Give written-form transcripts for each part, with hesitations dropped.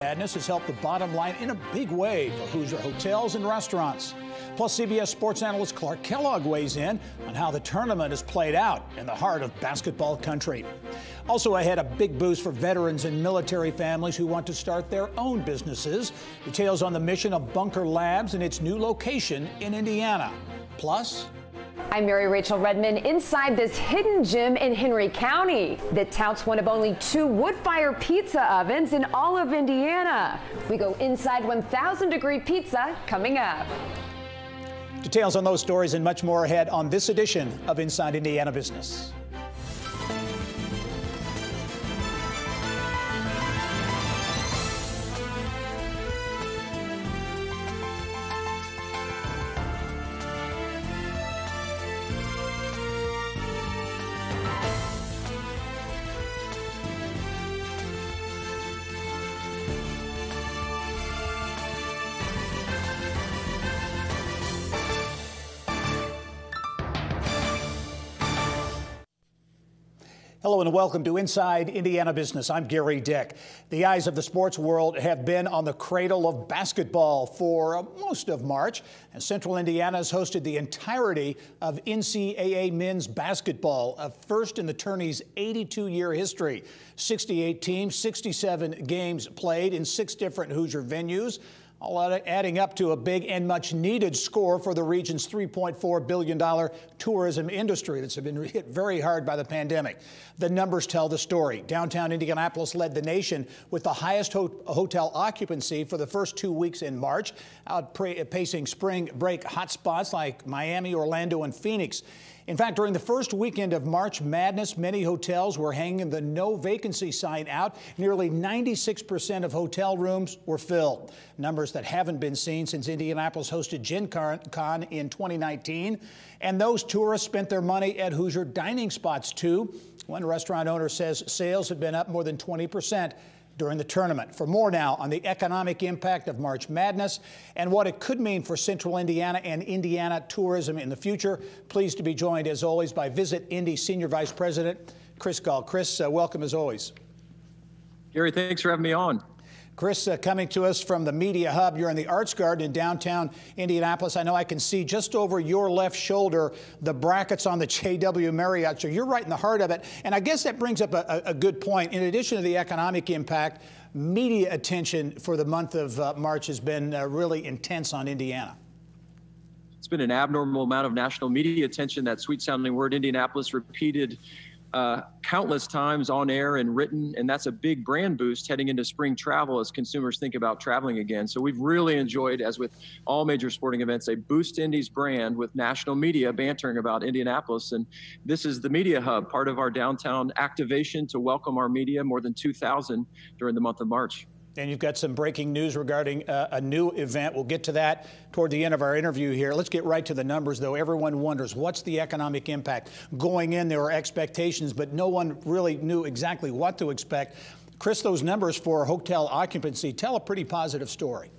Madness has helped the bottom line in a big way for Hoosier hotels and restaurants. Plus, CBS sports analyst Clark Kellogg weighs in on how the tournament has played out in the heart of basketball country. Also ahead, a big boost for veterans and military families who want to start their own businesses. Details on the mission of Bunker Labs and its new location in Indiana. Plus, I'm Mary Rachel Redmond inside this hidden gym in Henry County that touts one of only 2 wood-fire pizza ovens in all of Indiana. We go inside 1,000-degree pizza coming up. Details on those stories and much more ahead on this edition of Inside Indiana Business. Hello and welcome to Inside Indiana Business. I'm Gary Dick. The eyes of the sports world have been on the cradle of basketball for most of March, and Central Indiana has hosted the entirety of NCAA men's basketball, a first in the tourney's 82-year history. 68 teams, 67 games played in 6 different Hoosier venues, all adding up to a big and much needed score for the region's $3.4 billion tourism industry that's been hit very hard by the pandemic. The numbers tell the story. Downtown Indianapolis led the nation with the highest hotel occupancy for the first 2 weeks in March, outpacing spring break hotspots like Miami, Orlando, and Phoenix. In fact, during the first weekend of March Madness, many hotels were hanging the no vacancy sign out. Nearly 96% of hotel rooms were filled. Numbers that haven't been seen since Indianapolis hosted Gen Con in 2019. And those tourists spent their money at Hoosier dining spots too. One restaurant owner says sales have been up more than 20% during the tournament. For more now on the economic impact of March Madness and what it could mean for Central Indiana and Indiana tourism in the future, pleased to be joined as always by Visit Indy Senior Vice President Chris Gall. Chris, welcome as always. Gary, thanks for having me on. Chris, coming to us from the Media Hub, you're in the Arts Garden in downtown Indianapolis. I know I can see just over your left shoulder the brackets on the JW Marriott, so you're right in the heart of it. And I guess that brings up a good point. In addition to the economic impact, media attention for the month of March has been really intense on Indiana. It's been an abnormal amount of national media attention. That sweet-sounding word Indianapolis repeated countless times on air and written, and that's a big brand boost heading into spring travel as consumers think about traveling again. So we've really enjoyed, as with all major sporting events, a boost Indy's brand with national media bantering about Indianapolis. And this is the Media Hub, part of our downtown activation to welcome our media, more than 2,000 during the month of March. And you've got some breaking news regarding a new event. We'll get to that toward the end of our interview here. Let's get right to the numbers, though. Everyone wonders, what's the economic impact? Going in, there were expectations, but no one really knew exactly what to expect. Chris, those numbers for hotel occupancy tell a pretty positive story.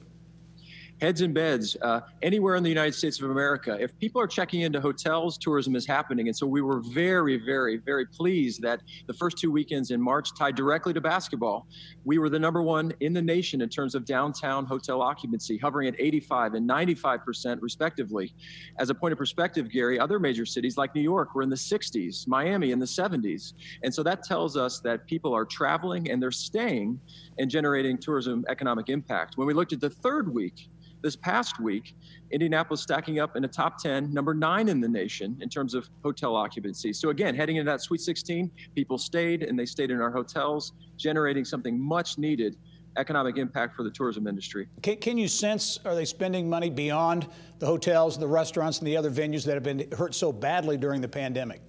Heads in beds, anywhere in the United States of America. If people are checking into hotels, tourism is happening. And so we were very, very, very pleased that the first 2 weekends in March tied directly to basketball. We were the #1 in the nation in terms of downtown hotel occupancy, hovering at 85 and 95% respectively. As a point of perspective, Gary, other major cities like New York were in the 60s, Miami in the 70s. And so that tells us that people are traveling and they're staying and generating tourism economic impact. When we looked at the third week, this past week, Indianapolis stacking up in the top 10, #9 in the nation in terms of hotel occupancy. So again, heading into that Sweet 16, people stayed and they stayed in our hotels, generating something much needed economic impact for the tourism industry. Can you sense, are they spending money beyond the hotels, the restaurants, and the other venues that have been hurt so badly during the pandemic?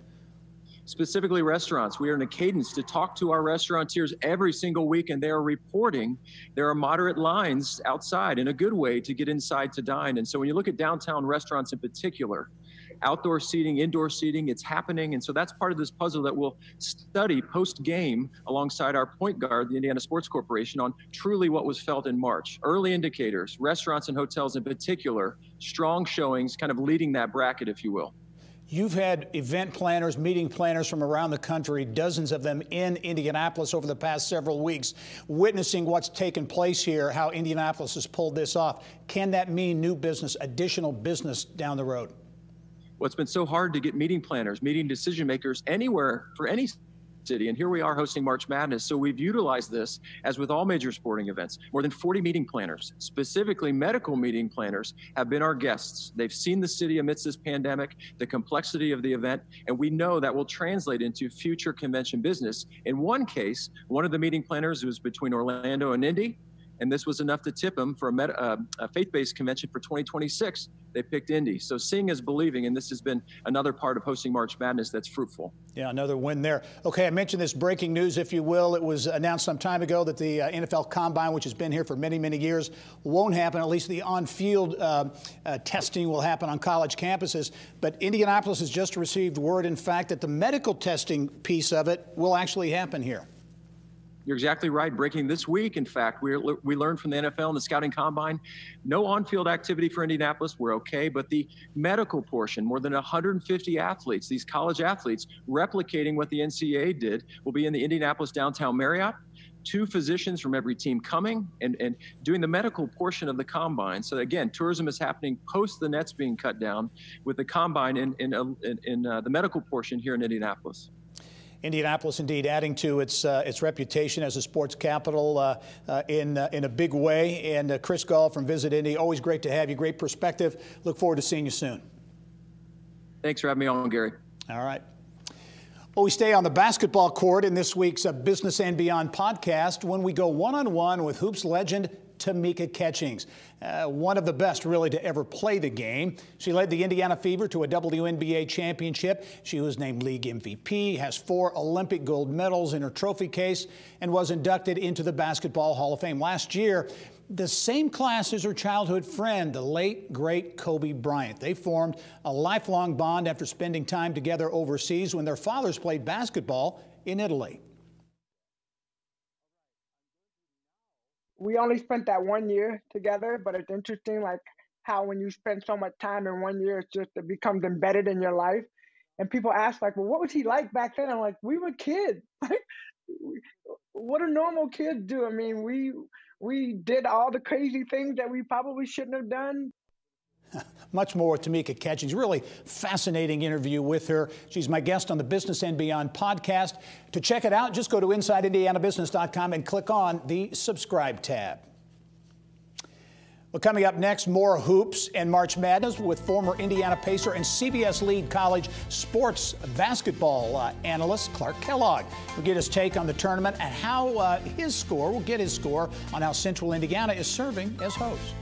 Specifically restaurants. We are in a cadence to talk to our restaurateurs every single week, and they are reporting there are moderate lines outside in a good way to get inside to dine. And so when you look at downtown restaurants in particular, outdoor seating, indoor seating, it's happening. And so that's part of this puzzle that we'll study post-game alongside our point guard, the Indiana Sports Corporation, on truly what was felt in March. Early indicators, restaurants and hotels in particular, strong showings, kind of leading that bracket, if you will. You've had event planners, meeting planners from around the country, dozens of them in Indianapolis over the past several weeks, witnessing what's taken place here, how Indianapolis has pulled this off. Can that mean new business, additional business down the road? Well, it's been so hard to get meeting planners, meeting decision makers anywhere for any city. And here we are hosting March Madness. So we've utilized this, as with all major sporting events. More than 40 meeting planners, specifically medical meeting planners, have been our guests. They've seen the city amidst this pandemic, the complexity of the event, and we know that will translate into future convention business. In one case, one of the meeting planners was between Orlando and Indy, and this was enough to tip him for a faith-based convention for 2026. They picked Indy. So seeing is believing, and this has been another part of hosting March Madness that's fruitful. Yeah, another win there. Okay, I mentioned this breaking news, if you will. It was announced some time ago that the NFL Combine, which has been here for many, many years, won't happen. At least the on-field testing will happen on college campuses. But Indianapolis has just received word, in fact, that the medical testing piece of it will actually happen here. You're exactly right. Breaking this week, in fact, we learned from the NFL and the scouting combine, no on-field activity for Indianapolis. We're okay, but the medical portion, more than 150 athletes, these college athletes, replicating what the NCAA did, will be in the Indianapolis downtown Marriott. 2 physicians from every team coming and doing the medical portion of the combine. So again, tourism is happening post the nets being cut down, with the combine in the medical portion here in Indianapolis. Indianapolis, indeed, adding to its reputation as a sports capital in a big way. And Chris Gall from Visit Indy, always great to have you. Great perspective. Look forward to seeing you soon. Thanks for having me on, Gary. All right. Well, we stay on the basketball court in this week's Business and Beyond podcast when we go one-on-one with hoops legend Tamika Catchings, one of the best really to ever play the game. She led the Indiana Fever to a WNBA championship. She was named league MVP, has 4 Olympic gold medals in her trophy case, and was inducted into the Basketball Hall of Fame last year. The same class as her childhood friend, the late, great Kobe Bryant. They formed a lifelong bond after spending time together overseas when their fathers played basketball in Italy. We only spent that 1 year together, but it's interesting, like how when you spend so much time in 1 year, it becomes embedded in your life. And people ask, like, well, what was he like back then? I'm like, we were kids. What do normal kids do? I mean, we did all the crazy things that we probably shouldn't have done. Much more with Tamika Catchings. Really fascinating interview with her. She's my guest on the Business and Beyond podcast. To check it out, just go to InsideIndianaBusiness.com and click on the subscribe tab. Well, coming up next, more hoops and March Madness with former Indiana Pacer and CBS lead college sports basketball analyst Clark Kellogg. We'll get his take on the tournament and how we'll get his score on how Central Indiana is serving as host.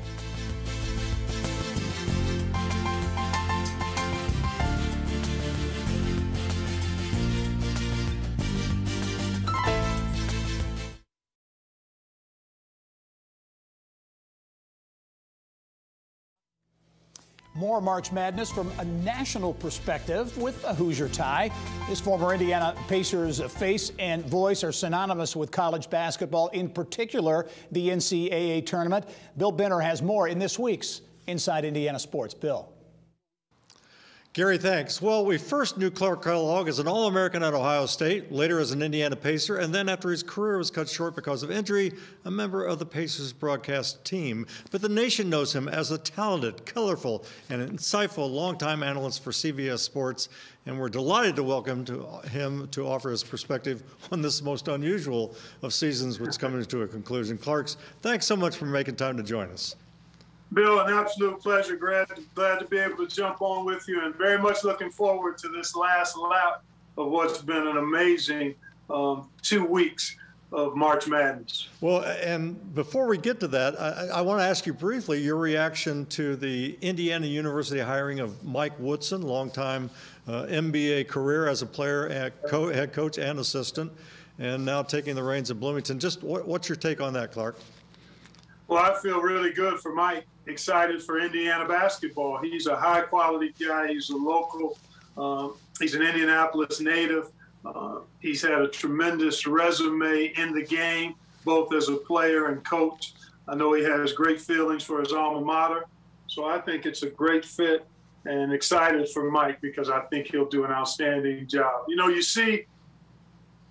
More March Madness from a national perspective with a Hoosier tie. His former Indiana Pacers face and voice are synonymous with college basketball, in particular the NCAA tournament. Bill Benner has more in this week's Inside Indiana Sports. Bill. Gary, thanks. Well, we first knew Clark Kellogg as an All-American at Ohio State, later as an Indiana Pacer, and then after his career was cut short because of injury, a member of the Pacers broadcast team. But the nation knows him as a talented, colorful, and insightful longtime analyst for CBS Sports, and we're delighted to welcome him to offer his perspective on this most unusual of seasons, which is coming to a conclusion. Clark, thanks so much for making time to join us. Bill, an absolute pleasure. Glad to be able to jump on with you, and very much looking forward to this last lap of what's been an amazing 2 weeks of March Madness. Well, and before we get to that, I want to ask you briefly your reaction to the Indiana University hiring of Mike Woodson, longtime NBA career as a player, head coach, and assistant, and now taking the reins at Bloomington. Just what's your take on that, Clark? Well, I feel really good for Mike. Excited for Indiana basketball. He's a high-quality guy. He's a local. He's an Indianapolis native. He's had a tremendous resume in the game, both as a player and coach. I know he has great feelings for his alma mater. So I think it's a great fit and excited for Mike because I think he'll do an outstanding job. You know, you see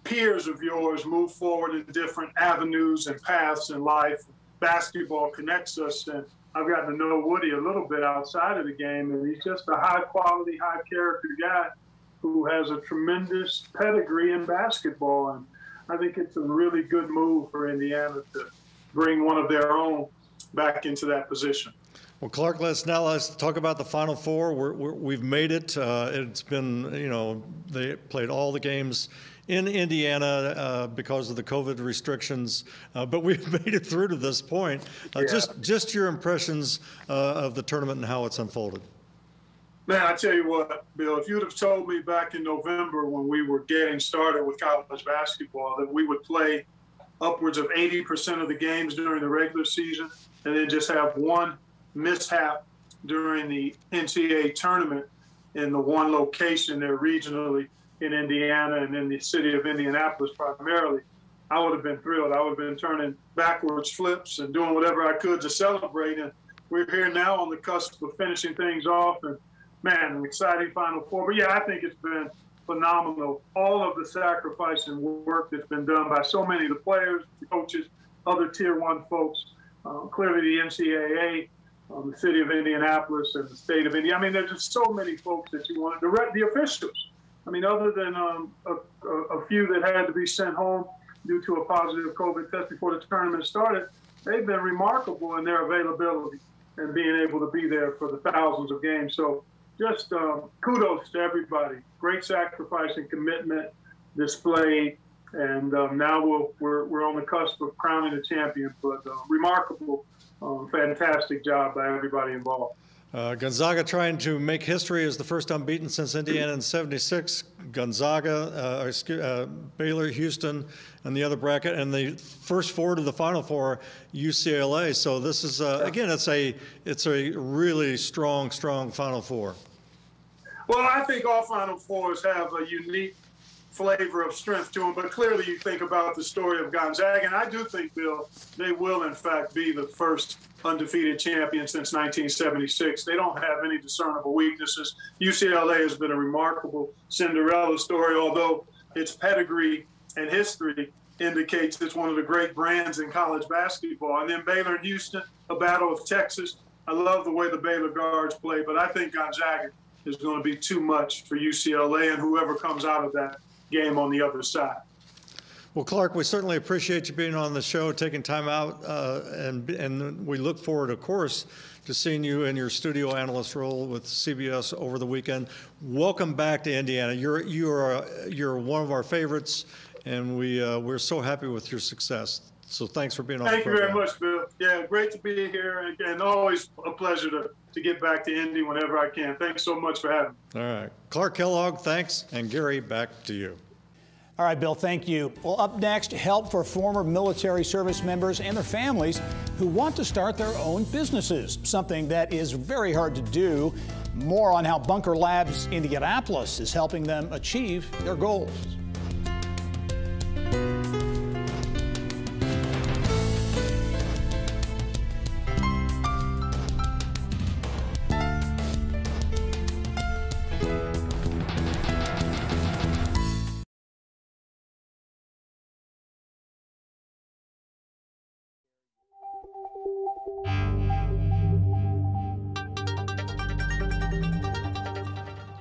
peers of yours move forward in different avenues and paths in life. Basketball connects us, and I've gotten to know Woody a little bit outside of the game, and he's just a high-quality, high-character guy who has a tremendous pedigree in basketball. And I think it's a really good move for Indiana to bring one of their own back into that position. Well, Clark, let's talk about the Final Four. We've made it. It's been, you know, they played all the games in Indiana because of the COVID restrictions, but we've made it through to this point. Just your impressions of the tournament and how it's unfolded. Man, I tell you what, Bill, if you'd have told me back in November when we were getting started with college basketball that we would play upwards of 80% of the games during the regular season and then just have one mishap during the NCAA tournament in the one location there regionally in Indiana and in the city of Indianapolis primarily, I would have been thrilled. I would have been turning backwards flips and doing whatever I could to celebrate. And we're here now on the cusp of finishing things off. And, man, an exciting Final Four. But, yeah, I think it's been phenomenal. All of the sacrifice and work that's been done by so many of the players, the coaches, other Tier 1 folks, clearly the NCAA, the city of Indianapolis and the state of Indiana. I mean, there's just so many folks that you want. The officials. I mean, other than a few that had to be sent home due to a positive COVID test before the tournament started, they've been remarkable in their availability and being able to be there for the thousands of games. So just kudos to everybody. Great sacrifice and commitment displayed. And now we're on the cusp of crowning a champion. But remarkable, fantastic job by everybody involved. Gonzaga trying to make history as the first unbeaten since Indiana in '76. Gonzaga, Baylor, Houston, and the other bracket, and the first four to the Final Four, UCLA. So this is again, it's a really strong Final Four. Well, I think all Final Fours have a unique flavor of strength to them, but clearly you think about the story of Gonzaga, and I do think, Bill, they will in fact be the first undefeated champion since 1976. They don't have any discernible weaknesses. UCLA has been a remarkable Cinderella story, although its pedigree and history indicates it's one of the great brands in college basketball. And then Baylor and Houston, a battle of Texas. I love the way the Baylor guards play, but I think Gonzaga is going to be too much for UCLA and whoever comes out of that game on the other side. Well, Clark, we certainly appreciate you being on the show, taking time out, and we look forward, of course, to seeing you in your studio analyst role with CBS over the weekend. Welcome back to Indiana. You're one of our favorites, and we're so happy with your success. So thanks for being on the program. Thank you very much, Bill. Yeah, great to be here, and always a pleasure to get back to Indy whenever I can. Thanks so much for having me. All right. Clark Kellogg, thanks. And Gary, back to you. All right, Bill, thank you. Well, up next, help for former military service members and their families who want to start their own businesses, something that is very hard to do. More on how Bunker Labs Indianapolis is helping them achieve their goals.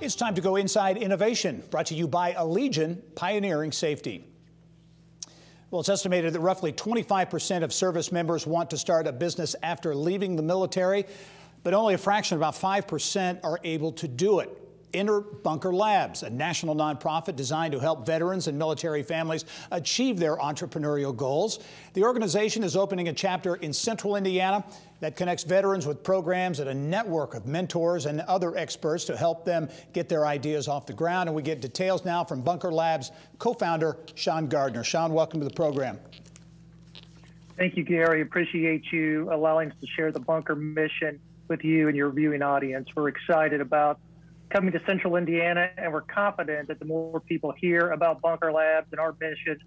It's time to go inside innovation, brought to you by Allegiant, pioneering safety. Well, it's estimated that roughly 25% of service members want to start a business after leaving the military, but only a fraction, about 5%, are able to do it. Enter Bunker Labs, a national nonprofit designed to help veterans and military families achieve their entrepreneurial goals. The organization is opening a chapter in central Indiana that connects veterans with programs and a network of mentors and other experts to help them get their ideas off the ground. And we get details now from Bunker Labs co-founder Sean Gardner. Sean, welcome to the program. Thank you, Gary. Appreciate you allowing us to share the Bunker mission with you and your viewing audience. We're excited about coming to central Indiana, and we're confident that the more people hear about Bunker Labs and our mission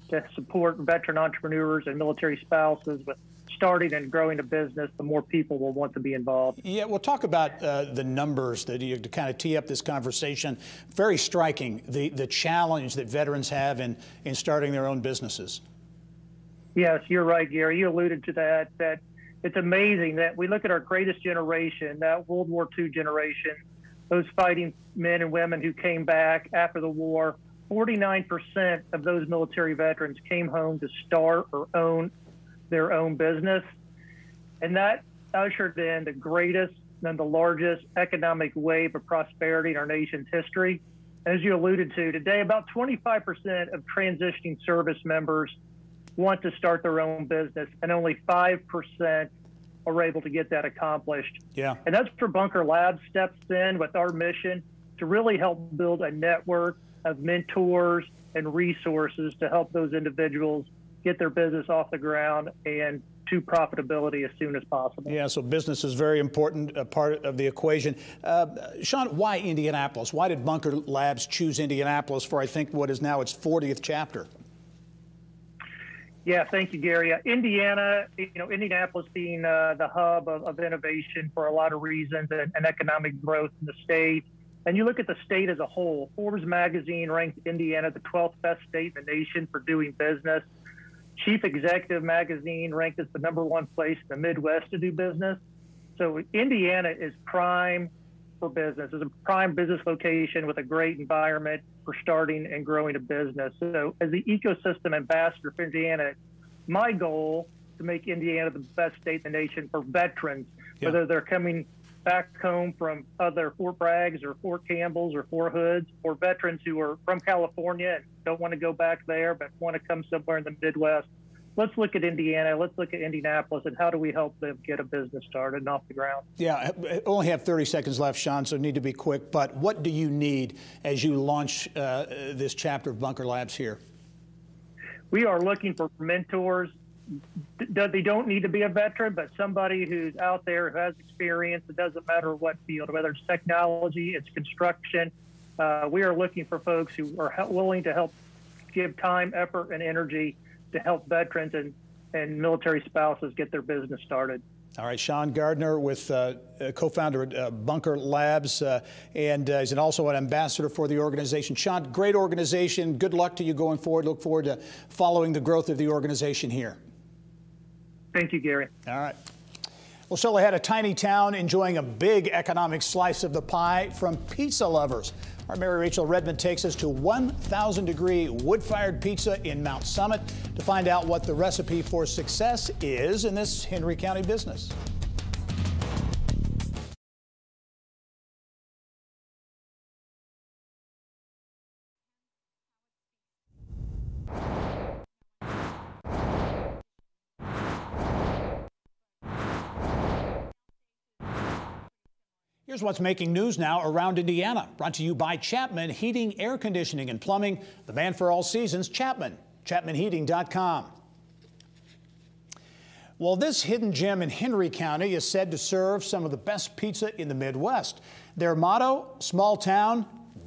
to support veteran entrepreneurs and military spouses with starting and growing a business, the more people will want to be involved. Yeah, we'll talk about the numbers that you to kind of tee up this conversation. Very striking, the challenge that veterans have in starting their own businesses. Yes, you're right, Gary. You alluded to that it's amazing that we look at our greatest generation, that World War II generation, those fighting men and women who came back after the war. 49% of those military veterans came home to start or own their own business. And that ushered in the greatest and the largest economic wave of prosperity in our nation's history. As you alluded to, today about 25% of transitioning service members want to start their own business, and only 5% are able to get that accomplished. Yeah. And that's where Bunker Lab steps in with our mission to really help build a network of mentors and resources to help those individuals get their business off the ground and to profitability as soon as possible. Yeah, so business is very important part of the equation. Sean, why Indianapolis? Why did Bunker Labs choose Indianapolis for, I think, what is now its 40th chapter? Yeah, thank you, Gary. Indiana, Indianapolis being the hub of innovation for a lot of reasons and economic growth in the state. And you look at the state as a whole. Forbes magazine ranked Indiana the 12th best state in the nation for doing business. Chief Executive magazine ranked us the #1 place in the Midwest to do business. So Indiana is prime for business. It's a prime business location with a great environment for starting and growing a business. So as the ecosystem ambassador for Indiana, my goal is to make Indiana the best state in the nation for veterans, whether they're coming back home from other Fort Braggs or Fort Campbells or Fort Hoods, or veterans who are from California and don't want to go back there but want to come somewhere in the Midwest. Let's look at Indiana, let's look at Indianapolis, and how do we help them get a business started and off the ground? Yeah, I only have 30 seconds left, Sean, so need to be quick. But what do you need as you launch this chapter of Bunker Labs here? We are looking for mentors. They don't need to be a veteran, but somebody who's out there who has experience. It doesn't matter what field, whether it's technology, it's construction. We are looking for folks who are willing to help give time, effort, and energy to help veterans and military spouses get their business started. All right, Sean Gardner with co-founder at Bunker Labs, and he's also an ambassador for the organization. Sean, great organization. Good luck to you going forward. Look forward to following the growth of the organization here. Thank you, Gary. All right. Well, still ahead, a tiny town enjoying a big economic slice of the pie from pizza lovers. Our Mary Rachel Redmond takes us to 1,000-degree wood-fired pizza in Mount Summit to find out what the recipe for success is in this Henry County business. Here's what's making news now around Indiana. Brought to you by Chapman Heating, Air Conditioning, and Plumbing. The man for all seasons, Chapman. ChapmanHeating.com. Well, this hidden gem in Henry County is said to serve some of the best pizza in the Midwest. Their motto, small town,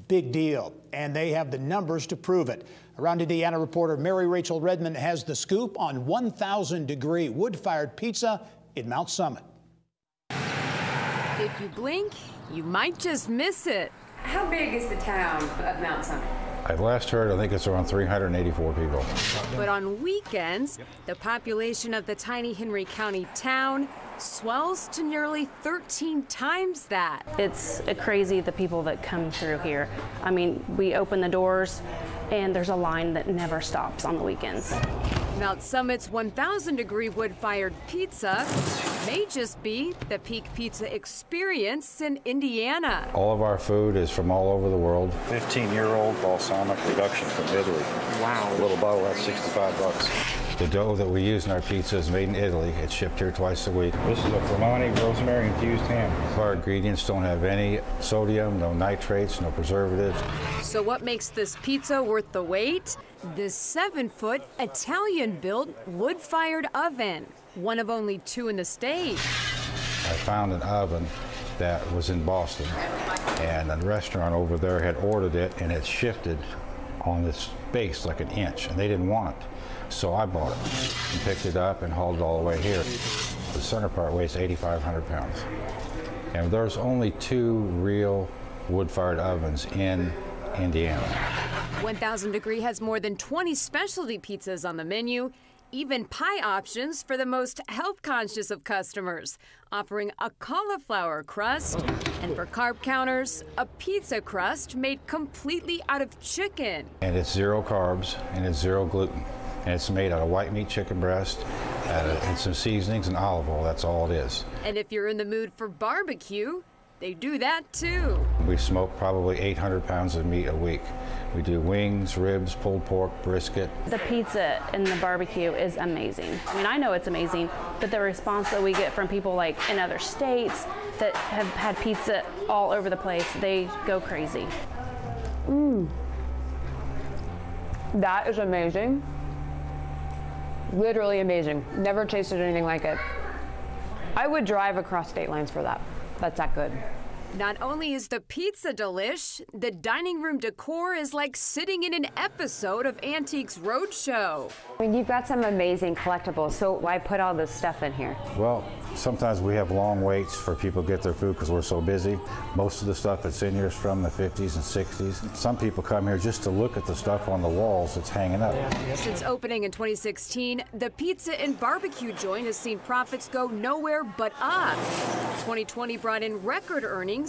big deal. And they have the numbers to prove it. Around Indiana reporter Mary Rachel Redmond has the scoop on 1,000-degree wood-fired pizza in Mount Summit. If you blink, you might just miss it. How big is the town of Mount Summit? I've last heard, I think it's around 384 people. But on weekends, the population of the tiny Henry County town swells to nearly 13 times that. It's crazy, the people that come through here. I mean, we open the doors and there's a line that never stops on the weekends. Mount Summit's 1,000-degree wood-fired pizza may just be the peak pizza experience in Indiana. All of our food is from all over the world. 15-year-old balsamic production from Italy. Wow. A little bottle, that's $65. The dough that we use in our pizza is made in Italy. It's shipped here twice a week. This is a Fermani rosemary infused ham. Our ingredients don't have any sodium, no nitrates, no preservatives. So what makes this pizza worth the wait? This 7-foot Italian-built wood-fired oven, one of only 2 in the state. I found an oven that was in Boston, and a restaurant over there had ordered it, and it shifted on this base like an inch, and they didn't want it. So I bought it and picked it up and hauled it all the way here. The center part weighs 8,500 pounds. And there's only 2 real wood-fired ovens in Indiana. 1000 Degree has more than 20 specialty pizzas on the menu, even pie options for the most health-conscious of customers, offering a cauliflower crust, and for carb counters, a pizza crust made completely out of chicken. And it's 0 carbs, and it's 0 gluten. And it's made out of white meat chicken breast, and some seasonings and olive oil. That's all it is. And if you're in the mood for barbecue, they do that too. We smoke probably 800 pounds of meat a week. We do wings, ribs, pulled pork, brisket. The pizza and the barbecue is amazing. I mean, I know it's amazing, but the response that we get from people like in other states that have had pizza all over the place, they go crazy. That is amazing. Literally amazing. Never tasted anything like it. I would drive across state lines for that. That's that good. Not only is the pizza delish, the dining room decor is like sitting in an episode of Antiques Roadshow. I mean, you've got some amazing collectibles, so why put all this stuff in here? Well, sometimes we have long waits for people to get their food because we're so busy. Most of the stuff that's in here is from the 50s and 60s. Some people come here just to look at the stuff on the walls that's hanging up. Since opening in 2016, the pizza and barbecue joint has seen profits go nowhere but up. 2020 brought in record earnings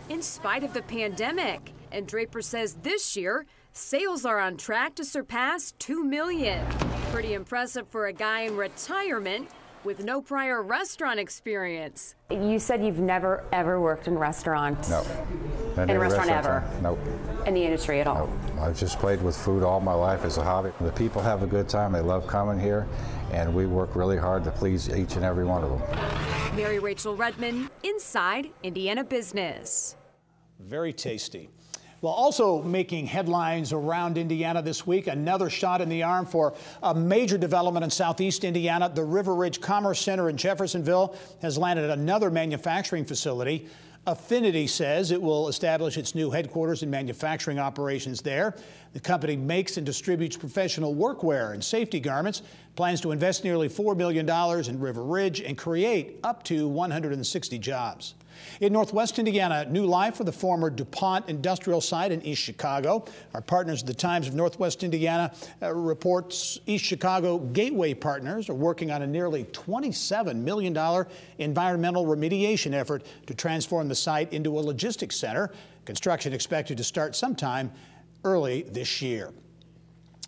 in spite of the pandemic. And Draper says this year, sales are on track to surpass $2 million. Pretty impressive for a guy in retirement with no prior restaurant experience. You said you've never, ever worked in restaurants. No. In a restaurant ever? Nope. In the industry at all? Nope. I've just played with food all my life as a hobby. The people have a good time. They love coming here, and we work really hard to please each and every one of them. Mary Rachel Redman, Inside Indiana Business. Very tasty. Well, also making headlines around Indiana this week, another shot in the arm for a major development in southeast Indiana. The River Ridge Commerce Center in Jeffersonville has landed another manufacturing facility. Affinity says it will establish its new headquarters and manufacturing operations there. The company makes and distributes professional workwear and safety garments, plans to invest nearly $4 million in River Ridge and create up to 160 jobs. In Northwest Indiana, new life for the former DuPont industrial site in East Chicago. Our partners at the Times of Northwest Indiana reports East Chicago Gateway Partners are working on a nearly $27 million environmental remediation effort to transform the site into a logistics center. Construction expected to start sometime early this year.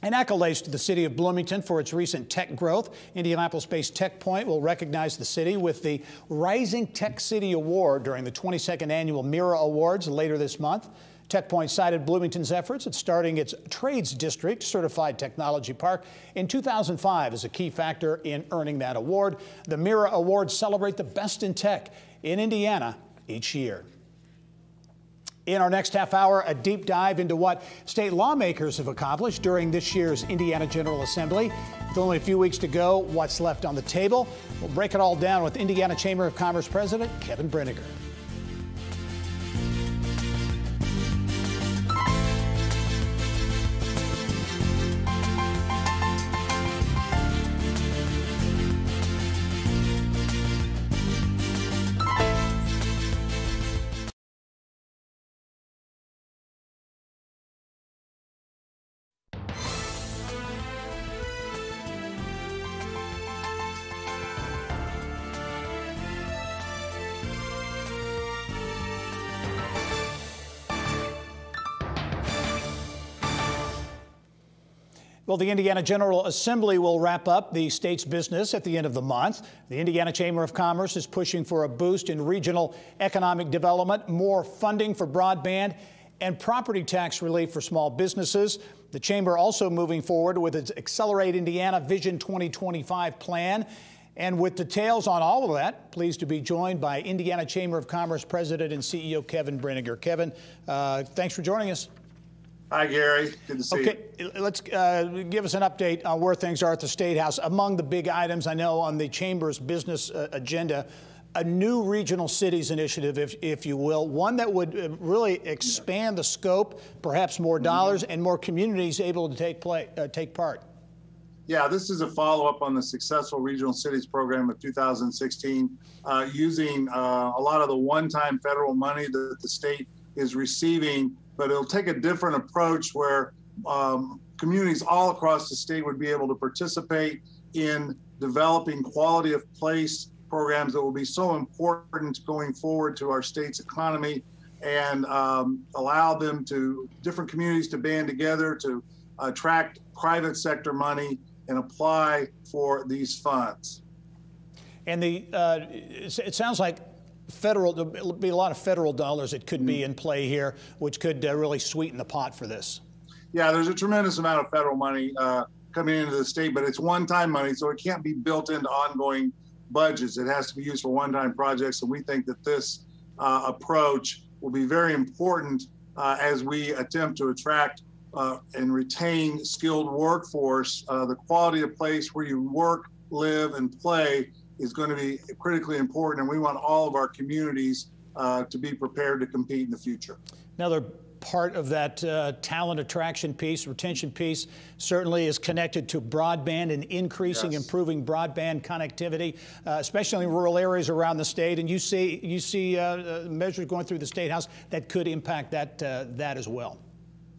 And accolades to the city of Bloomington for its recent tech growth. Indianapolis-based Tech Point will recognize the city with the Rising Tech City Award during the 22nd annual Mira Awards later this month. Tech Point cited Bloomington's efforts at starting its Trades District Certified Technology Park in 2005 as a key factor in earning that award. The Mira Awards celebrate the best in tech in Indiana each year. In our next half hour, a deep dive into what state lawmakers have accomplished during this year's Indiana General Assembly. With only a few weeks to go, what's left on the table? We'll break it all down with Indiana Chamber of Commerce President Kevin Brinegar. Well, the Indiana General Assembly will wrap up the state's business at the end of the month. The Indiana Chamber of Commerce is pushing for a boost in regional economic development, more funding for broadband, and property tax relief for small businesses. The Chamber also moving forward with its Accelerate Indiana Vision 2025 plan. And with details on all of that, pleased to be joined by Indiana Chamber of Commerce President and CEO Kevin Brinegar. Kevin, thanks for joining us. Hi, Gary. Good to see you. Okay, let's give us an update on where things are at the State House. Among the big items I know on the Chamber's business agenda, a new regional cities initiative, if you will, one that would really expand the scope, perhaps more dollars and more communities able to take part. Yeah, this is a follow-up on the successful Regional Cities program of 2016, using a lot of the one-time federal money that the state is receiving, but it'll take a different approach where communities all across the state would be able to participate in developing quality of place programs that will be so important going forward to our state's economy, and allow them to different communities to band together to attract private sector money and apply for these funds. And it sounds like there'll be a lot of federal dollars that could be in play here, which could really sweeten the pot for this. Yeah, there's a tremendous amount of federal money coming into the state, but it's one-time money, so it can't be built into ongoing budgets. It has to be used for one-time projects, and we think that this approach will be very important as we attempt to attract and retain skilled workforce. The quality of place where you work, live, and play is going to be critically important, and we want all of our communities to be prepared to compete in the future. Another part of that talent attraction piece, retention piece, certainly is connected to broadband and increasing, improving broadband connectivity, especially in rural areas around the state. And you see measures going through the State House that could impact that as well.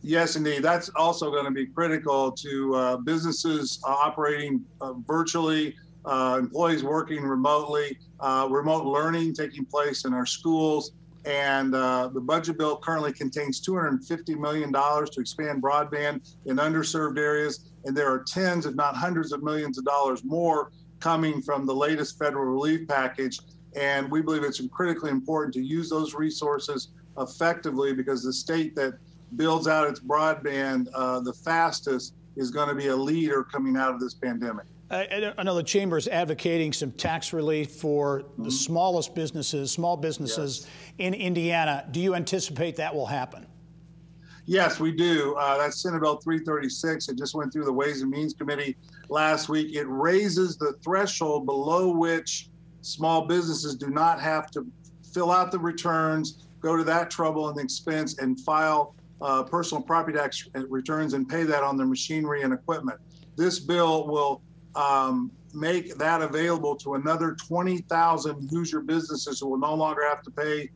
Yes, indeed. That's also going to be critical to businesses operating virtually, employees working remotely, remote learning taking place in our schools. And the budget bill currently contains $250 million to expand broadband in underserved areas. And there are tens, if not hundreds of millions of dollars more coming from the latest federal relief package. And we believe it's critically important to use those resources effectively, because the state that builds out its broadband the fastest is going to be a leader coming out of this pandemic. I know the Chamber is advocating some tax relief for the smallest businesses, small businesses in Indiana. Do you anticipate that will happen? Yes, we do. That's Senate Bill 336. It just went through the Ways and Means Committee last week. It raises the threshold below which small businesses do not have to fill out the returns, go to that trouble and expense, and file personal property tax returns and pay that on their machinery and equipment. This bill will make that available to another 20,000 Hoosier businesses who will no longer have to pay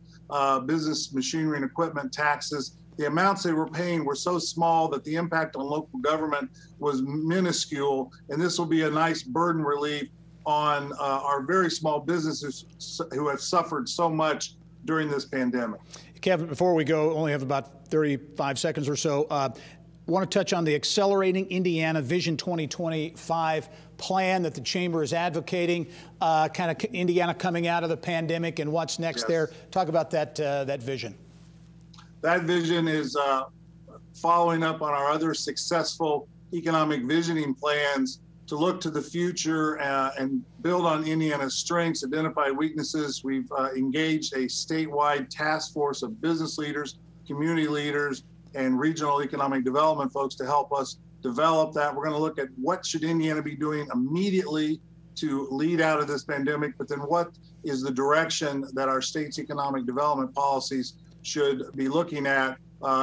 business machinery and equipment taxes. The amounts they were paying were so small that the impact on local government was minuscule, and this will be a nice burden relief on our very small businesses who have suffered so much during this pandemic. Kevin, before we go, only have about 35 seconds or so. Want to touch on the Accelerating Indiana Vision 2025 plan that the Chamber is advocating, kind of Indiana coming out of the pandemic and what's next there. Talk about that vision. That vision is following up on our other successful economic visioning plans to look to the future and build on Indiana's strengths, identify weaknesses. We've engaged a statewide task force of business leaders, community leaders, and regional economic development folks to help us develop that. We're going to look at what should Indiana be doing immediately to lead out of this pandemic, but then what is the direction that our state's economic development policies should be looking at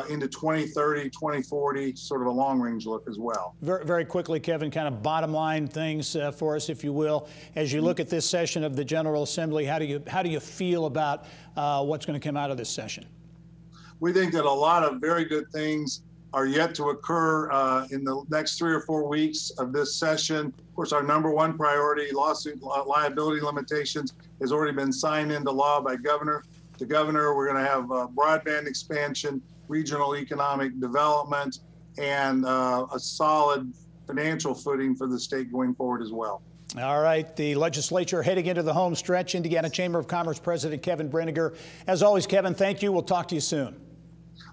into 2030, 2040, sort of a long-range look as well. Very, very quickly, Kevin, kind of bottom line things for us, if you will. As you look at this session of the General Assembly, how do you feel about what's going to come out of this session? We think that a lot of very good things are yet to occur in the next 3 or 4 weeks of this session. Of course, our number one priority, lawsuit liability limitations, has already been signed into law by the governor. We're going to have broadband expansion, regional economic development, and a solid financial footing for the state going forward as well. All right, the legislature heading into the home stretch. Indiana Chamber of Commerce President Kevin Brinegar. As always, Kevin, thank you. We'll talk to you soon.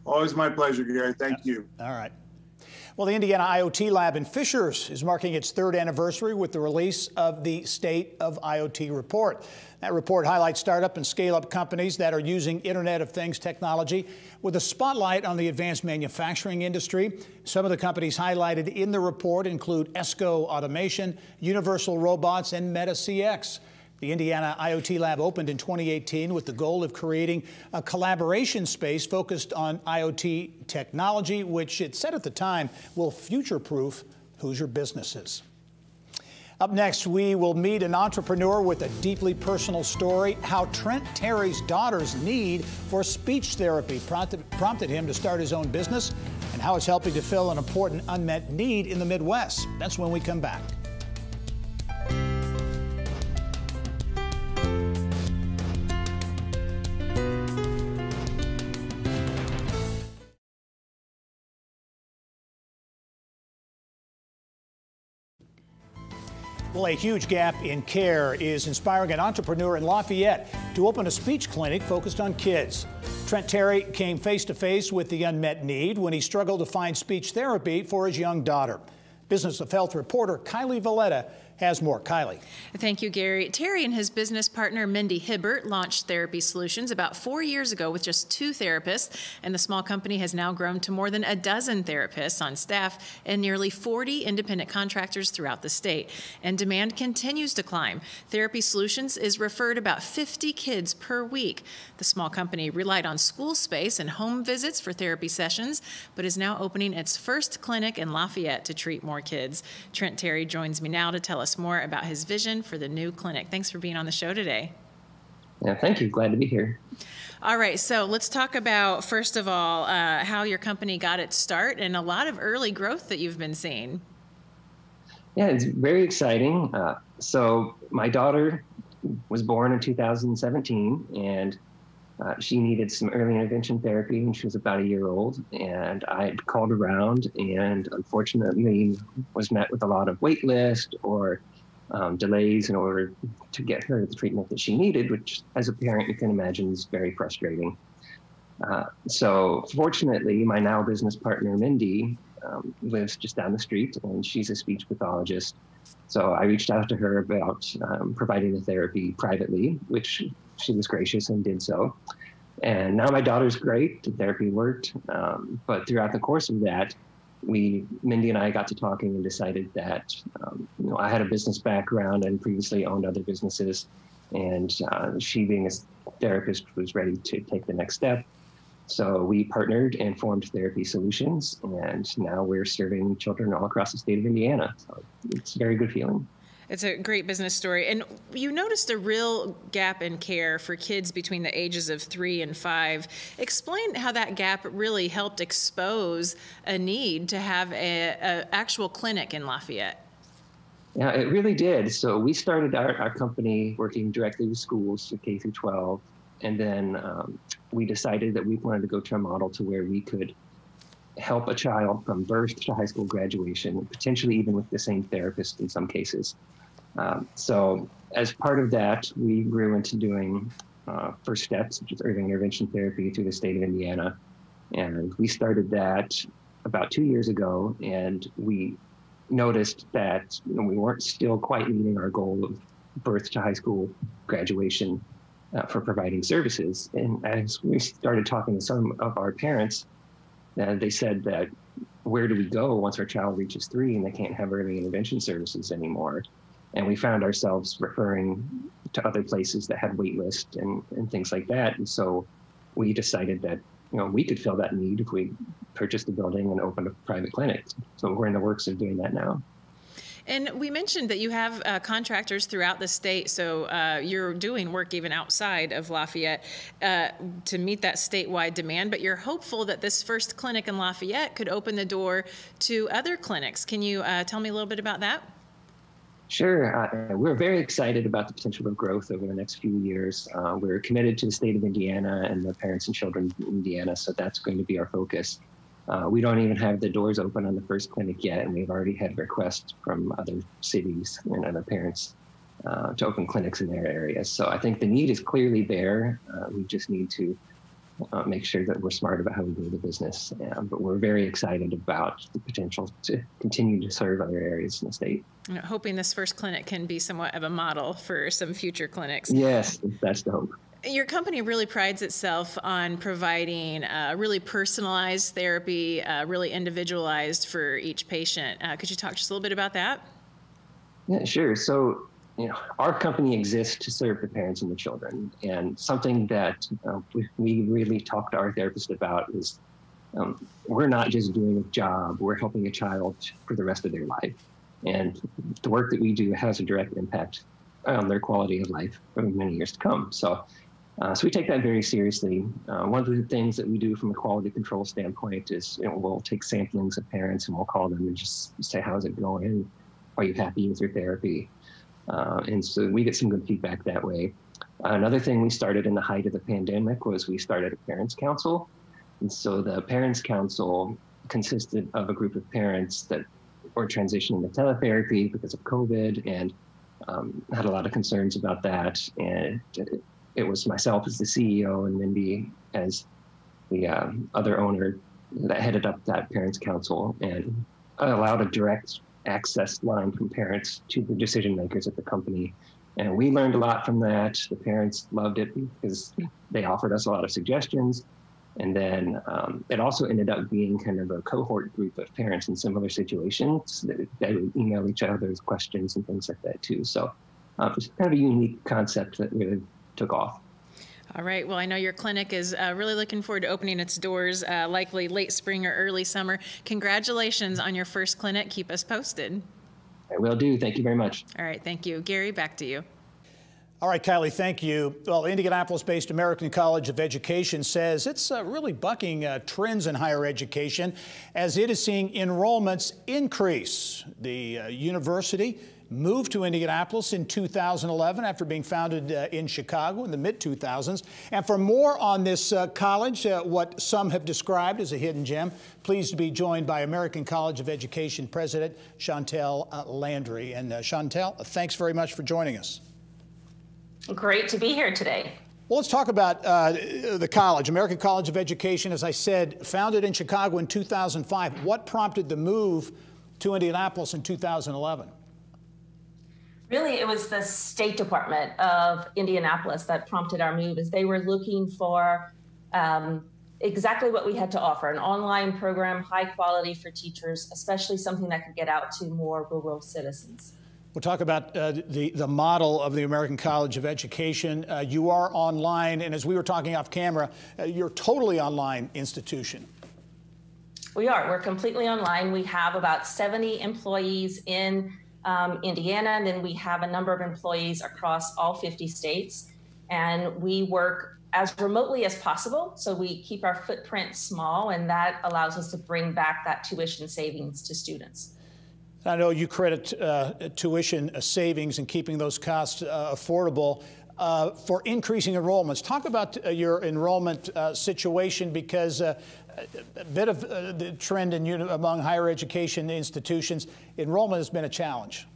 Always my pleasure, Gary. Thank you. All right. Well, the Indiana Iot Lab in Fishers is marking its 3rd anniversary with the release of the State of IoT report. That report highlights startup and scale-up companies that are using Internet of Things technology with a spotlight on the advanced manufacturing industry. Some of the companies highlighted in the report include ESCO Automation, Universal Robots, and Meta CX. The Indiana IoT Lab opened in 2018 with the goal of creating a collaboration space focused on IoT technology, which it said at the time will future-proof Hoosier businesses. Up next, we will meet an entrepreneur with a deeply personal story, how Trent Terry's daughter's need for speech therapy prompted him to start his own business, and how it's helping to fill an important unmet need in the Midwest. That's when we come back. Well, a huge gap in care is inspiring an entrepreneur in Lafayette to open a speech clinic focused on kids. Trent Terry came face to face with the unmet need when he struggled to find speech therapy for his young daughter. Business of Health reporter Kylie Valletta has more. Kylie. Thank you, Gary. Terry and his business partner, Mindy Hibbert, launched Therapy Solutions about 4 years ago with just 2 therapists, and the small company has now grown to more than a dozen therapists on staff and nearly 40 independent contractors throughout the state. And demand continues to climb. Therapy Solutions is referred about 50 kids per week. The small company relied on school space and home visits for therapy sessions, but is now opening its first clinic in Lafayette to treat more kids. Trent Terry joins me now to tell us more about his vision for the new clinic. Thanks for being on the show today. Yeah, thank you. Glad to be here. All right, so let's talk about, first of all, how your company got its start and a lot of early growth that you've been seeing. Yeah, it's very exciting. So my daughter was born in 2017, and she needed some early intervention therapy when she was about a year old. And I called around and unfortunately was met with a lot of wait list or delays in order to get her the treatment that she needed, which as a parent, you can imagine is very frustrating. So fortunately, my now business partner, Mindy, lives just down the street, and she's a speech pathologist. So I reached out to her about providing the therapy privately, which she was gracious and did so. And now my daughter's great, the therapy worked. But throughout the course of that, Mindy and I got to talking and decided that, I had a business background and previously owned other businesses. And she being a therapist was ready to take the next step. So we partnered and formed Therapy Solutions, and now we're serving children all across the state of Indiana. So it's a very good feeling. It's a great business story. And you noticed a real gap in care for kids between the ages of 3 and 5. Explain how that gap really helped expose a need to have an actual clinic in Lafayette. Yeah, it really did. So we started our company working directly with schools, so K through 12. And then we decided that we wanted to go to a model to where we could help a child from birth to high school graduation, potentially even with the same therapist in some cases. So as part of that, we grew into doing first steps, which is early intervention therapy through the state of Indiana. And we started that about 2 years ago, and we noticed that we weren't still quite meeting our goal of birth to high school graduation for providing services. And as we started talking to some of our parents, they said that where do we go once our child reaches 3 and they can't have early intervention services anymore? And we found ourselves referring to other places that had wait lists and things like that. And so we decided that we could fill that need if we purchased a building and opened a private clinic. So we're in the works of doing that now. And we mentioned that you have contractors throughout the state, so you're doing work even outside of Lafayette to meet that statewide demand, but you're hopeful that this first clinic in Lafayette could open the door to other clinics. Can you tell me a little bit about that? Sure. We're very excited about the potential of growth over the next few years. We're committed to the state of Indiana and the parents and children in Indiana, so that's going to be our focus. We don't even have the doors open on the first clinic yet, and we've already had requests from other cities and other parents to open clinics in their areas. So I think the need is clearly there. We just need to make sure that we're smart about how we grow the business. But we're very excited about the potential to continue to serve other areas in the state. Hoping this first clinic can be somewhat of a model for some future clinics. Yes, that's the hope. Your company really prides itself on providing really personalized therapy, really individualized for each patient. Could you talk just a little bit about that? Yeah, sure. So our company exists to serve the parents and the children. And something that we really talk to our therapist about is we're not just doing a job, we're helping a child for the rest of their life. And the work that we do has a direct impact on their quality of life for many years to come. So we take that very seriously. One of the things that we do from a quality control standpoint is we'll take samplings of parents and we'll call them and just say, how's it going? Are you happy with your therapy? And so we get some good feedback that way. Another thing we started in the height of the pandemic was we started a parents council. And so the parents council consisted of a group of parents that were transitioning to teletherapy because of COVID and had a lot of concerns about that. And it was myself as the CEO and Mindy as the other owner that headed up that parents council and allowed a direct access line from parents to the decision makers at the company. And we learned a lot from that. The parents loved it because they offered us a lot of suggestions. And then it also ended up being kind of a cohort group of parents in similar situations that would email each other questions and things like that too. So it's kind of a unique concept that really took off. All right. Well, I know your clinic is really looking forward to opening its doors, likely late spring or early summer. Congratulations on your first clinic. Keep us posted. I will do. Thank you very much. All right. Thank you. Gary, back to you. All right, Kylie, thank you. Well, Indianapolis-based American College of Education says it's really bucking trends in higher education as it is seeing enrollments increase. The university moved to Indianapolis in 2011 after being founded in Chicago in the mid-2000s. And for more on this college, what some have described as a hidden gem, pleased to be joined by American College of Education President Chantel Landry. And Chantel, thanks very much for joining us. Great to be here today. Well, let's talk about the college, American College of Education, as I said, founded in Chicago in 2005. What prompted the move to Indianapolis in 2011? Really, it was the State Department of Indianapolis that prompted our move, as they were looking for exactly what we had to offer, an online program, high quality for teachers, especially something that could get out to more rural citizens. We'll talk about the model of the American College of Education. You are online, and as we were talking off camera, you're a totally online institution. We are. We're completely online. We have about 70 employees in Indiana, and then we have a number of employees across all 50 states. And we work as remotely as possible, so we keep our footprint small, and that allows us to bring back that tuition savings to students. I know you credit tuition savings and keeping those costs affordable for increasing enrollments. Talk about your enrollment situation, because a bit of the trend among higher education institutions, enrollment has been a challenge.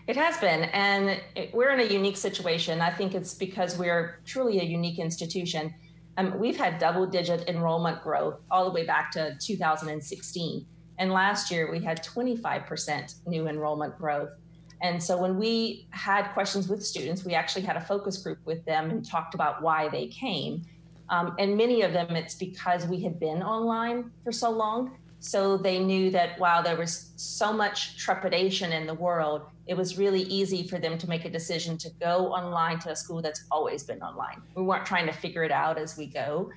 It has been, and we're in a unique situation. I think it's because we're truly a unique institution. We've had double-digit enrollment growth all the way back to 2016. And last year, we had 25% new enrollment growth. And so when we had questions with students, we actually had a focus group with them and talked about why they came. And many of them, it's because we had been online for so long. So they knew that while there was so much trepidation in the world, it was really easy for them to make a decision to go online to a school that's always been online. We weren't trying to figure it out as we go.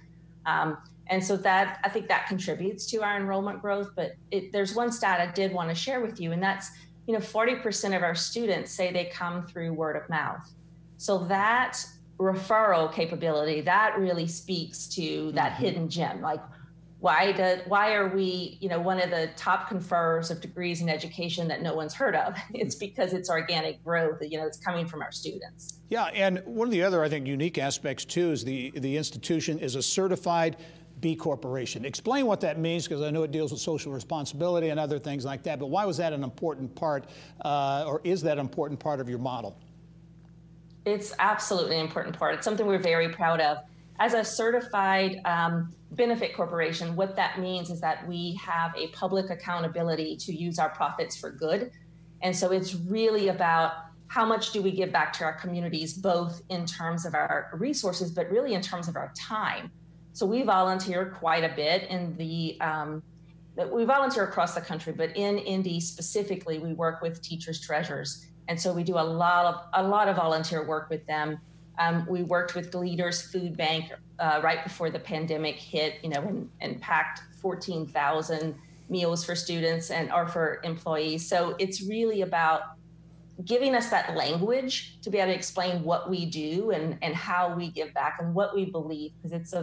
And so that, I think that contributes to our enrollment growth. But there's one stat I did want to share with you, and that's, 40% of our students say they come through word of mouth. So that referral capability, that really speaks to that hidden gem. Like, why are we, one of the top conferrers of degrees in education that no one's heard of? It's because it's organic growth, it's coming from our students. Yeah, and one of the other, I think, unique aspects, too, is the institution is a certified B Corporation. Explain what that means, because I know it deals with social responsibility and other things like that, but why was that an important part, or is that an important part of your model? It's absolutely an important part. It's something we're very proud of. As a certified benefit corporation, what that means is that we have a public accountability to use our profits for good. And so it's really about how much do we give back to our communities, both in terms of our resources, but really in terms of our time. So we volunteer quite a bit in we volunteer across the country, but in Indy specifically, we work with teachers treasurers. And so we do a lot of volunteer work with them. We worked with Leaders Food Bank right before the pandemic hit, and packed 14,000 meals for students or for employees. So it's really about giving us that language to be able to explain what we do and how we give back and what we believe, because it's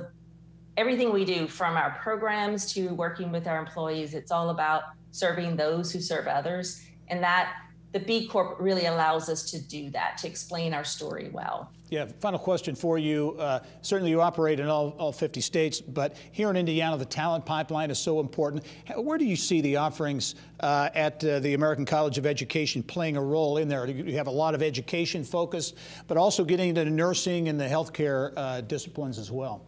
everything we do, from our programs to working with our employees, it's all about serving those who serve others. And that the B Corp really allows us to do that, to explain our story well. Yeah, final question for you. Certainly you operate in all 50 states, but here in Indiana, the talent pipeline is so important. Where do you see the offerings at the American College of Education playing a role in there? You have a lot of education focus, but also getting into nursing and the healthcare disciplines as well.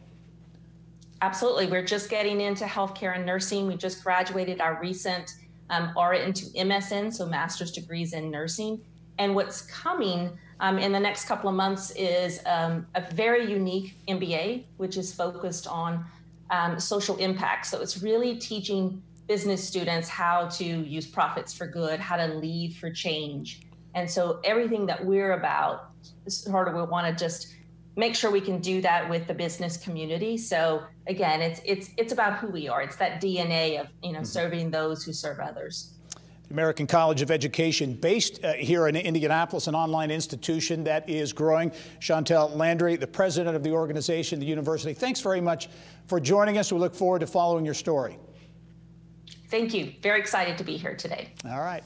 Absolutely. We're just getting into healthcare and nursing. We just graduated our recent RN to MSN, so master's degrees in nursing. And what's coming in the next couple of months is a very unique MBA, which is focused on social impact. So it's really teaching business students how to use profits for good, how to lead for change. And so everything that we're about, sort of, we want to just make sure we can do that with the business community. So again, it's about who we are. It's that DNA of serving those who serve others. The American College of Education, based here in Indianapolis, an online institution that is growing. Chantel Landry, the president of the organization, the university. Thanks very much for joining us. We look forward to following your story. Thank you. Very excited to be here today. All right.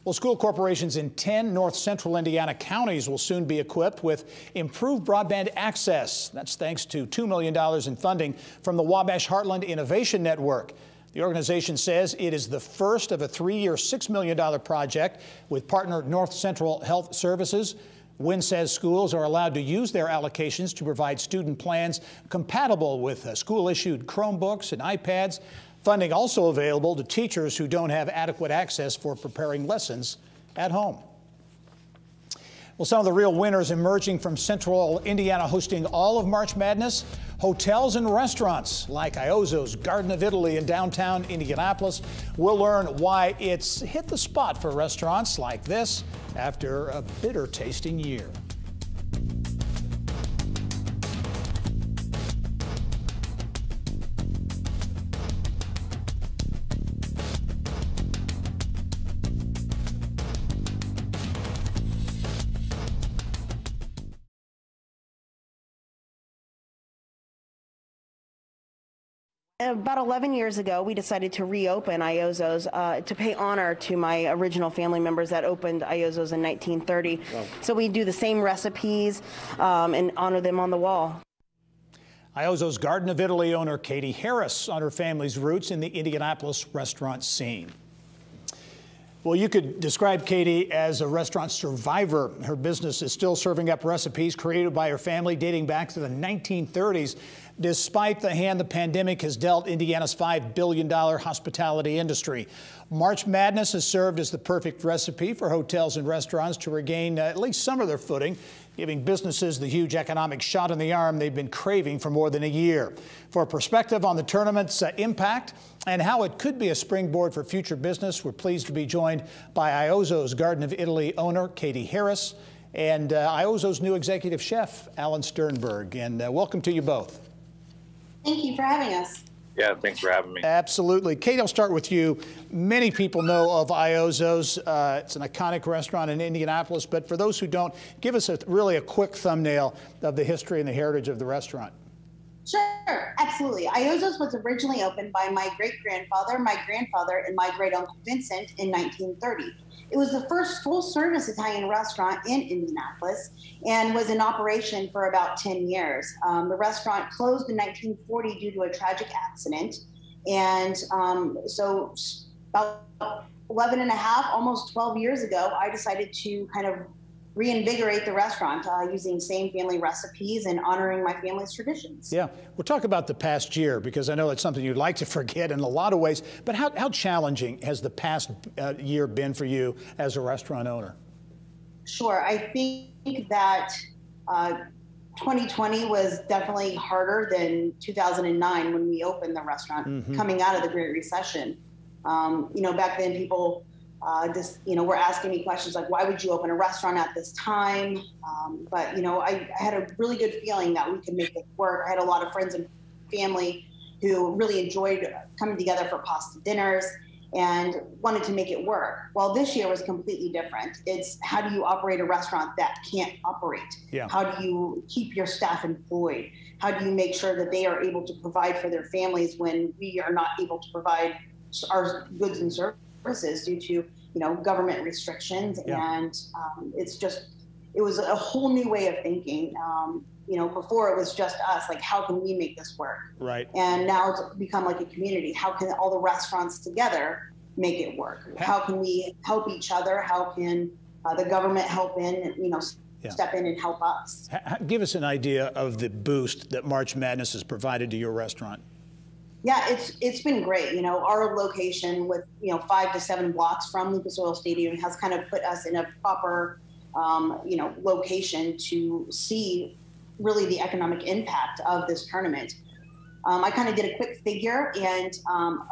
Well, school corporations in 10 north central Indiana counties will soon be equipped with improved broadband access. That's thanks to $2 million in funding from the Wabash Heartland Innovation Network. The organization says it is the first of a 3-year, $6 million project with partner North Central Health Services. WIN says schools are allowed to use their allocations to provide student plans compatible with school-issued Chromebooks and iPads. Funding also available to teachers who don't have adequate access for preparing lessons at home. Well, some of the real winners emerging from Central Indiana hosting all of March Madness. Hotels and restaurants like Iot's Garden of Italy in downtown Indianapolis. We'll learn why it's hit the spot for restaurants like this after a bitter tasting year. About 11 years ago, we decided to reopen Iot's to pay honor to my original family members that opened Iot's in 1930. Wow. So we do the same recipes and honor them on the wall. Iot's Garden of Italy owner Katie Harris on her family's roots in the Indianapolis restaurant scene. Well, you could describe Katie as a restaurant survivor. Her business is still serving up recipes created by her family dating back to the 1930s, despite the hand the pandemic has dealt Indiana's $5 billion hospitality industry. March Madness has served as the perfect recipe for hotels and restaurants to regain at least some of their footing, giving businesses the huge economic shot in the arm they've been craving for more than a year. For a perspective on the tournament's impact and how it could be a springboard for future business, we're pleased to be joined by Iot's Garden of Italy owner Katie Harris and Iot's new executive chef Alan Sternberg. And welcome to you both. Thank you for having us. Yeah, thanks for having me. Absolutely. Kate, I'll start with you. Many people know of Iot's. It's an iconic restaurant in Indianapolis, but for those who don't, give us really a quick thumbnail of the history and the heritage of the restaurant. Sure, absolutely. Iot's was originally opened by my great-grandfather, my grandfather, and my great-uncle Vincent in 1930. It was the first full-service Italian restaurant in Indianapolis and was in operation for about 10 years. The restaurant closed in 1940 due to a tragic accident. And so about 11 and a half, almost 12 years ago, I decided to kind of reinvigorate the restaurant using same family recipes and honoring my family's traditions. Yeah, we'll talk about the past year because I know it's something you'd like to forget in a lot of ways, but how challenging has the past year been for you as a restaurant owner? Sure, I think that 2020 was definitely harder than 2009 when we opened the restaurant, coming out of the Great Recession. You know, back then people were asking me questions like, why would you open a restaurant at this time? But I had a really good feeling that we could make it work. I had a lot of friends and family who really enjoyed coming together for pasta dinners and wanted to make it work. Well, this year was completely different. It's how do you operate a restaurant that can't operate? Yeah. How do you keep your staff employed? How do you make sure that they are able to provide for their families when we are not able to provide our goods and services due to government restrictions? Yeah. And it was a whole new way of thinking. Before it was just us, like, how can we make this work? Right. And now it's become like a community. How can all the restaurants together make it work? How can we help each other? How can the government help in, step in and help us? Give us an idea of the boost that March Madness has provided to your restaurant. Yeah, it's been great. Our location with 5 to 7 blocks from Lucas Oil Stadium has kind of put us in a proper location to see really the economic impact of this tournament. I kind of did a quick figure, and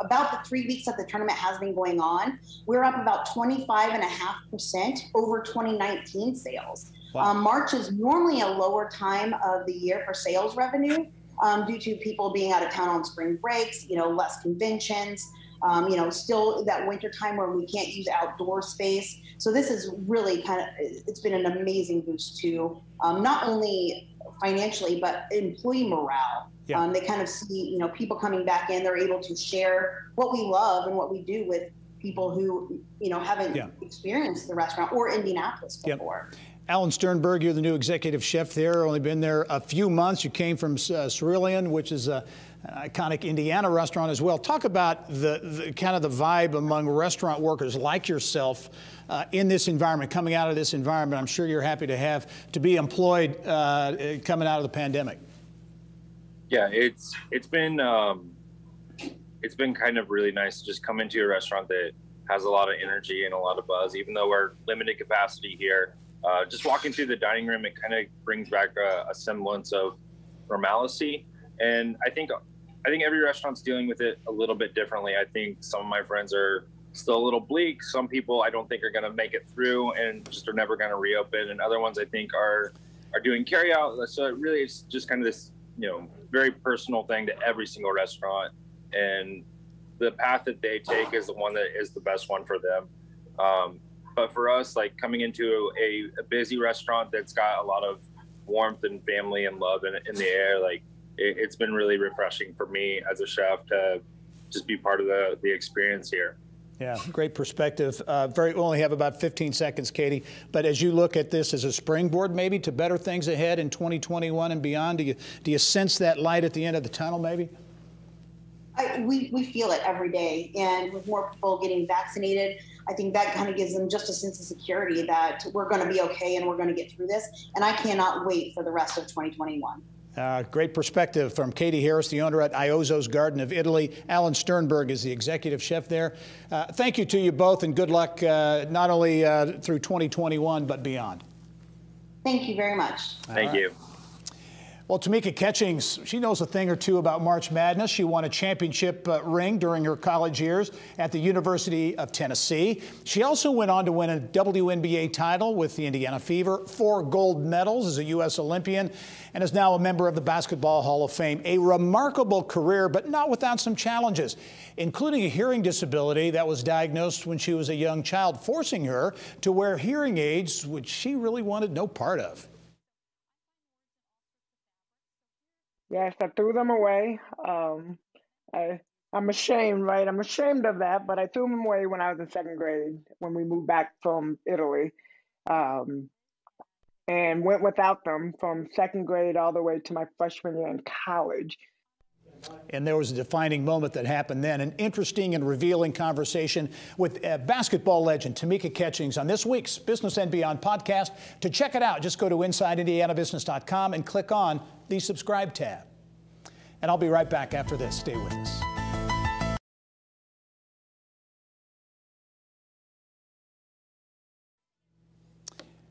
about the 3 weeks that the tournament has been going on, we're up about 25.5% over 2019 sales. Wow. March is normally a lower time of the year for sales revenue due to people being out of town on spring breaks, less conventions, still that winter time where we can't use outdoor space. So this is really it's been an amazing boost to not only financially, but employee morale. Yeah. They kind of see, people coming back in, they're able to share what we love and what we do with people who, haven't experienced the restaurant or Indianapolis before. Yep. Alan Sternberg, you're the new executive chef there, only been there a few months. You came from Cerulean, which is an iconic Indiana restaurant as well. Talk about the kind of the vibe among restaurant workers like yourself in this environment, coming out of this environment. I'm sure you're happy to be employed coming out of the pandemic. Yeah, it's been kind of really nice to just come into a restaurant that has a lot of energy and a lot of buzz, even though we're limited capacity here. Just walking through the dining room, it kind of brings back a semblance of normalcy. And I think every restaurant's dealing with it a little bit differently. I think some of my friends are still a little bleak. Some people I don't think are going to make it through and just are never going to reopen. And other ones I think are doing carry out. So it really is just kind of this, very personal thing to every single restaurant. And the path that they take is the one that is the best one for them. But for us, like coming into a busy restaurant that's got a lot of warmth and family and love in the air, like it's been really refreshing for me as a chef to just be part of the experience here. Yeah, great perspective. We only have about 15 seconds, Katie. But as you look at this as a springboard maybe to better things ahead in 2021 and beyond, do you sense that light at the end of the tunnel maybe? We feel it every day. And with more people getting vaccinated, I think that kind of gives them just a sense of security that we're going to be okay and we're going to get through this. And I cannot wait for the rest of 2021. Great perspective from Katie Harris, the owner at Iozzo's Garden of Italy. Alan Sternberg is the executive chef there. Thank you to you both, and good luck not only through 2021, but beyond. Thank you very much. Thank you. Well, Tamika Catchings, she knows a thing or two about March Madness. She won a championship ring during her college years at the University of Tennessee. She also went on to win a WNBA title with the Indiana Fever, 4 gold medals as a U.S. Olympian, and is now a member of the Basketball Hall of Fame. A remarkable career, but not without some challenges, including a hearing disability that was diagnosed when she was a young child, forcing her to wear hearing aids, which she really wanted no part of. Yes, I threw them away. I'm ashamed, right? I'm ashamed of that, but I threw them away when I was in 2nd grade, when we moved back from Italy, and went without them from 2nd grade all the way to my freshman year in college. And there was a defining moment that happened then, an interesting and revealing conversation with basketball legend Tamika Catchings on this week's Business and Beyond podcast. To check it out, just go to InsideIndianaBusiness.com and click on the subscribe tab. And I'll be right back after this. Stay with us.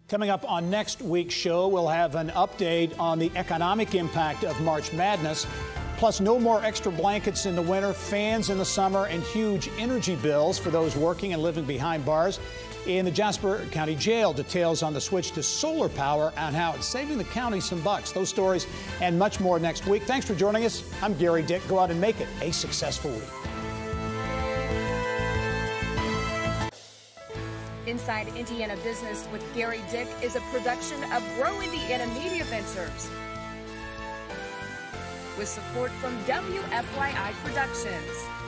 Coming up on next week's show, we'll have an update on the economic impact of March Madness. Plus, no more extra blankets in the winter, fans in the summer, and huge energy bills for those working and living behind bars. In the Jasper County Jail, details on the switch to solar power and how it's saving the county some bucks. Those stories and much more next week. Thanks for joining us. I'm Gary Dick. Go out and make it a successful week. Inside Indiana Business with Gary Dick is a production of Grow Indiana Media Ventures with support from WFYI Productions.